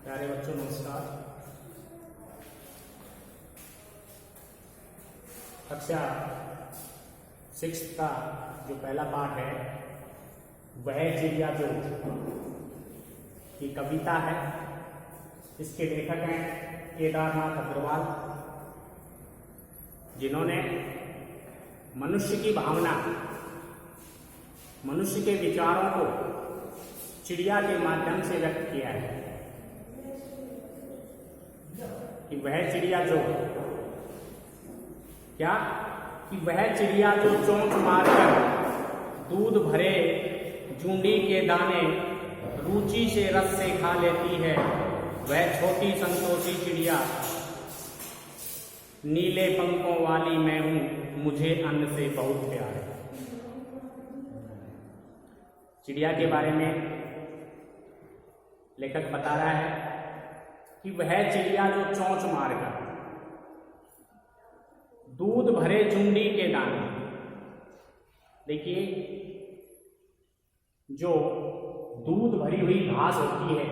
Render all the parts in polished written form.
प्यारे बच्चों नमस्कार। कक्षा 6 का जो पहला पाठ है वह चिड़िया जो की कविता है। इसके लेखक हैं केदारनाथ अग्रवाल, जिन्होंने मनुष्य की भावना, मनुष्य के विचारों को चिड़िया के माध्यम से व्यक्त किया है कि वह चिड़िया जो क्या कि वह चिड़िया जो चोंच मारकर दूध भरे जूंडी के दाने रुचि से रस से खा लेती है, वह छोटी संतोषी चिड़िया नीले पंखों वाली मैं हूं, मुझे अन्न से बहुत प्यार है। चिड़िया के बारे में लेखक बता रहा है कि वह चिड़िया जो चोंच मारकर दूध भरे चुंडी के दाने, देखिए जो दूध भरी हुई घास होती है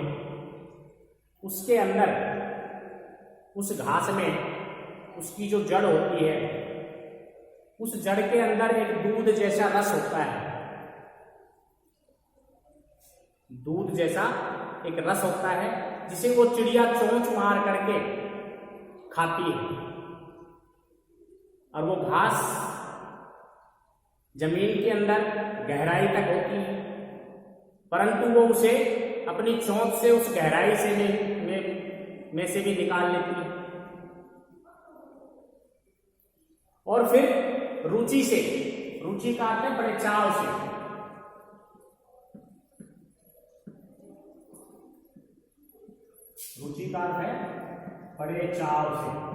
उसके अंदर, उस घास में उसकी जो जड़ होती है, उस जड़ के अंदर एक दूध जैसा रस होता है। दूध जैसा एक रस होता है जिसे वो चिड़िया चोंच मार करके खाती है, और वो घास जमीन के अंदर गहराई तक होती है, परंतु वो उसे अपनी चोंच से उस गहराई से में से भी निकाल लेती है, और फिर रुचि से, रुचि का अर्थ है बड़े चाव से, रुचि का अर्थ है बड़े चाव से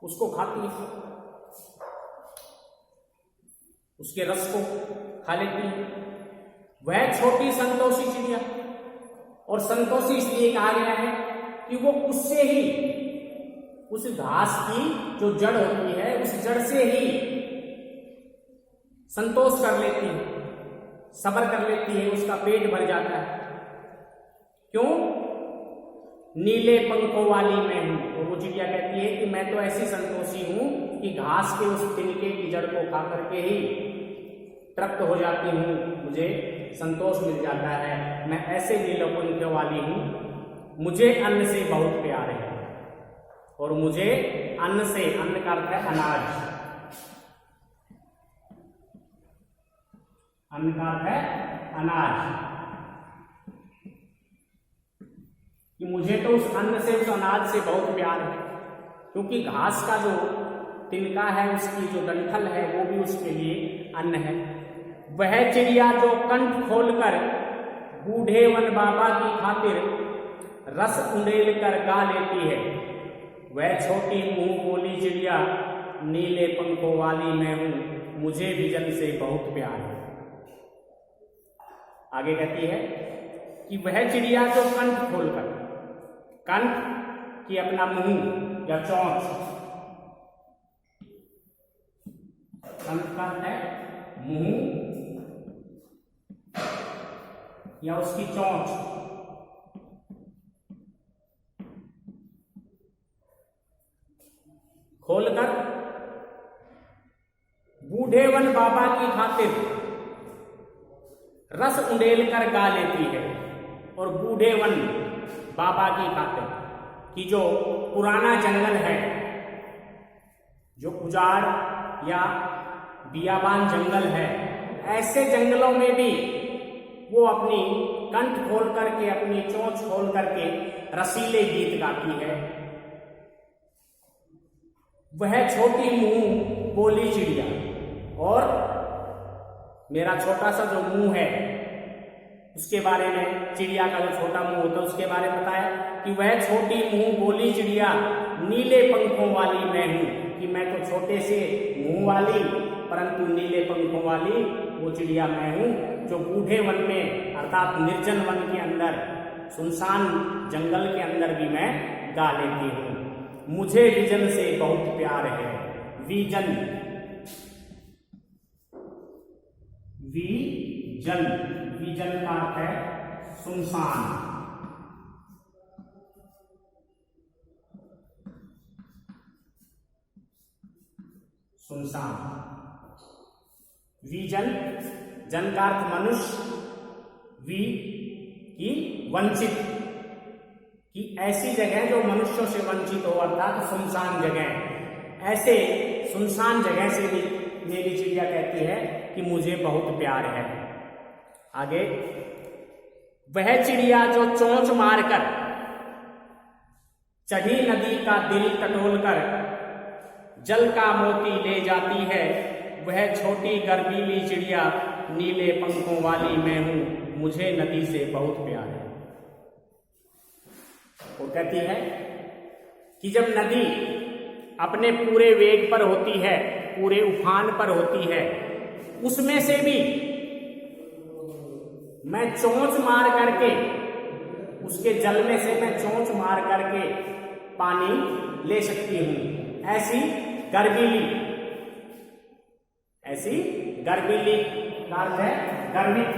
उसको खाती है, उसके रस को खा लेती है। वह छोटी संतोषी चिड़िया, और संतोषी इसलिए कहा गया है कि वो उससे ही, उस घास की जो जड़ होती है उस जड़ से ही संतोष कर लेती है, सब्र कर लेती है, उसका पेट भर जाता है। क्यों? नीले पंखों वाली मैं हूं। और वो चिड़िया कहती है कि मैं तो ऐसी संतोषी हूं कि घास के उस तिनके की जड़ को खा करके ही तृप्त हो जाती हूं, मुझे संतोष मिल जाता है। मैं ऐसे नीले पंखों वाली हूं, मुझे अन्न से बहुत प्यार है, और मुझे अन्न से, अन्न का अर्थ है अनाज, अन्न का अर्थ है अनाज, कि मुझे तो उस अन्न से, उस अनाज से बहुत प्यार है, क्योंकि घास का जो तिनका है, उसकी जो डंठल है, वो भी उसके लिए अन्न है। वह चिड़िया जो कंठ खोलकर बूढ़े वन बाबा की खातिर रस उंडेल कर गा लेती है, वह छोटी मुंह बोली चिड़िया नीले पंखों वाली मैं हूं, मुझे भी जन से बहुत प्यार है। आगे कहती है कि वह चिड़िया जो कंठ खोलकर, कंठ की अपना मुंह या चोंच, कंठ का है मुंह या उसकी चोंच, खोलकर बूढ़े वन बाबा की खातिर रस उंडेल कर गा लेती है। और बूढ़े वन बाबा की खातिर, कि जो पुराना जंगल है, जो उजाड़ या बियाबान जंगल है, ऐसे जंगलों में भी वो अपनी कंठ खोल करके, अपनी चोंच खोल करके रसीले गीत गाती है। वह छोटी मुंह बोली चिड़िया, और मेरा छोटा सा जो मुंह है उसके बारे में, चिड़िया का जो छोटा मुंह होता है उसके बारे में बताया कि वह छोटी मुंह बोली चिड़िया नीले पंखों वाली मैं हूं, कि मैं तो छोटे से मुंह वाली परंतु नीले पंखों वाली वो चिड़िया मैं हूं, जो बूढ़े वन में अर्थात निर्जन वन के अंदर, सुनसान जंगल के अंदर भी मैं गा लेती हूं। मुझे विजन से बहुत प्यार है। विजन जल, विजल का अर्थ है सुनसान। सुनसान। विजन, जन का अर्थ मनुष्य, वी की वंचित, कि ऐसी जगह जो मनुष्यों से वंचित हो, अर्थात सुनसान जगह। ऐसे सुनसान जगह से भी मेरी चिड़िया कहती है कि मुझे बहुत प्यार है। आगे, वह चिड़िया जो चोंच मारकर चढ़ी नदी का दिल टटोलकर जल का मोती ले जाती है, वह छोटी गर्वीली चिड़िया नीले पंखों वाली मैं हूं, मुझे नदी से बहुत प्यार है। वो कहती है कि जब नदी अपने पूरे वेग पर होती है, पूरे उफान पर होती है, उसमें से भी मैं चोंच मार करके, उसके जल में से मैं चोंच मार करके पानी ले सकती हूं। ऐसी गर्वीली, ऐसी गर्वीली का अर्थ है गर्वित।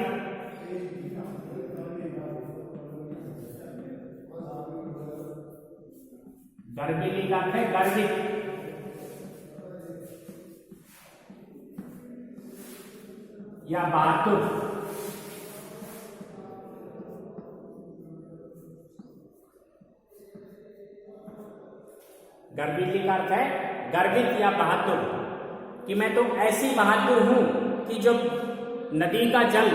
गर्वीली का अर्थ है गर्वित। या बहादुर। गर्वीली का अर्थ है गर्वित या बहादुर, कि मैं तो ऐसी बहादुर हूं कि जब नदी का जल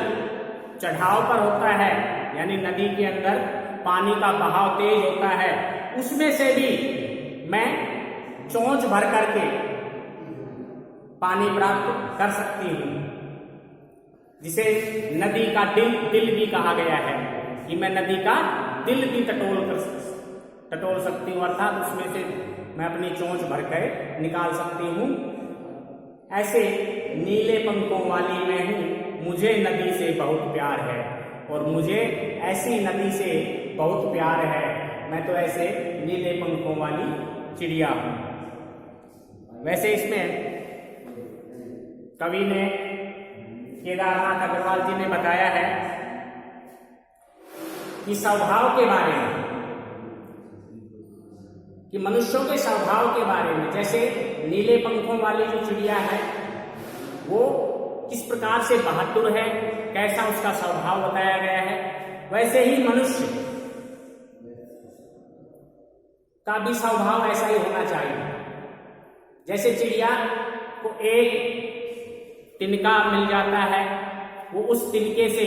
चढ़ाव पर होता है, यानी नदी के अंदर पानी का बहाव तेज होता है, उसमें से भी मैं चोंच भर करके पानी प्राप्त कर सकती हूं, जिसे नदी का दिल भी कहा गया है, कि मैं नदी का दिल भी टटोल सकती हूं, अर्थात उसमें से मैं अपनी चोंच भर कर निकाल सकती हूं। ऐसे नीले पंखों वाली मैं हूं, मुझे नदी से बहुत प्यार है, और मुझे ऐसी नदी से बहुत प्यार है, मैं तो ऐसे नीले पंखों वाली चिड़िया हूं। वैसे इसमें कवि ने, केदारनाथ अग्रवाल जी ने बताया है कि स्वभाव के बारे में, कि मनुष्यों के स्वभाव के बारे में, जैसे नीले पंखों वाली जो चिड़िया है वो किस प्रकार से बहादुर है, कैसा उसका स्वभाव बताया गया है, वैसे ही मनुष्य का भी स्वभाव ऐसा ही होना चाहिए। जैसे चिड़िया को एक तिनका मिल जाता है, वो उस तिनके से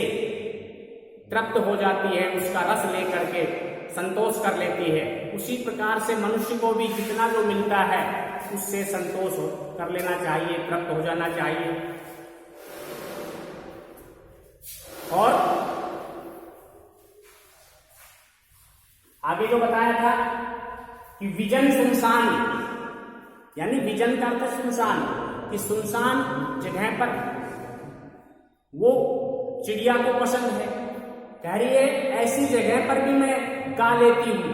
तृप्त हो जाती है, उसका रस लेकर के संतोष कर लेती है, उसी प्रकार से मनुष्य को भी जितना जो मिलता है उससे संतोष कर लेना चाहिए, तृप्त हो जाना चाहिए। और आगे जो बताया था कि विजन सुनसान, यानी विजन का अर्थ सुनसान, कि सुनसान जगह पर वो चिड़िया को पसंद है। कह रही है ऐसी जगह पर भी मैं गा लेती हूं,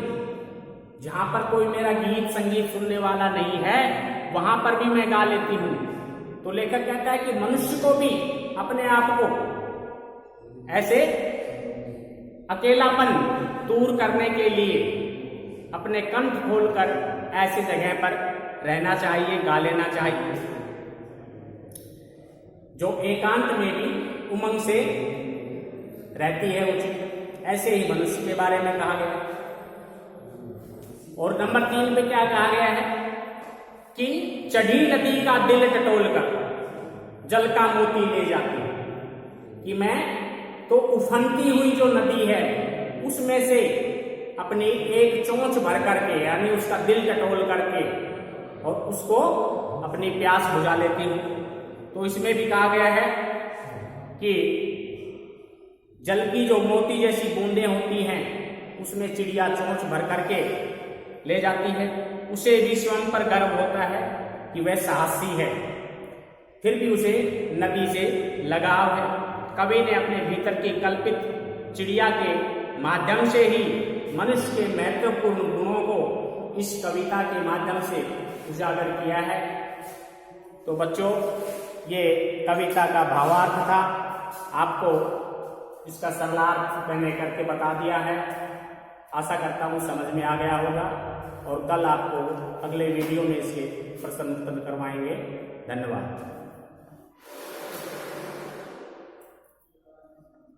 जहां पर कोई मेरा गीत संगीत सुनने वाला नहीं है, वहां पर भी मैं गा लेती हूं। तो लेखक कहता है कि मनुष्य को भी अपने आप को ऐसे अकेलापन दूर करने के लिए अपने कंठ खोलकर ऐसी जगह पर रहना चाहिए, गा लेना चाहिए, जो एकांत में भी उमंग से रहती है उचित। ऐसे ही मनुष्य के बारे में कहा गया। और नंबर 3 पे क्या कहा गया है कि चढ़ी नदी का दिल टटोलकर जल का मोती ले जाती है, कि मैं तो उफनती हुई जो नदी है उसमें से अपनी एक चोंच भर करके, यानी उसका दिल टटोल करके, और उसको अपनी प्यास बुझा लेती हूं। तो इसमें भी कहा गया है कि जल की जो मोती जैसी बूंदें होती हैं उसमें चिड़िया चोंच भर करके ले जाती है। उसे भी स्वयं पर गर्व होता है कि वह साहसी है, फिर भी उसे नदी से लगाव है। कवि ने अपने भीतर की कल्पित चिड़िया के माध्यम से ही मनुष्य के महत्वपूर्ण गुणों को इस कविता के माध्यम से उजागर किया है। तो बच्चों, ये कविता का भावार्थ था। आपको इसका सरलार्थ मैंने करके बता दिया है। आशा करता हूँ समझ में आ गया होगा और कल आपको अगले वीडियो में इसके प्रश्न उत्तर करवाएंगे। धन्यवाद।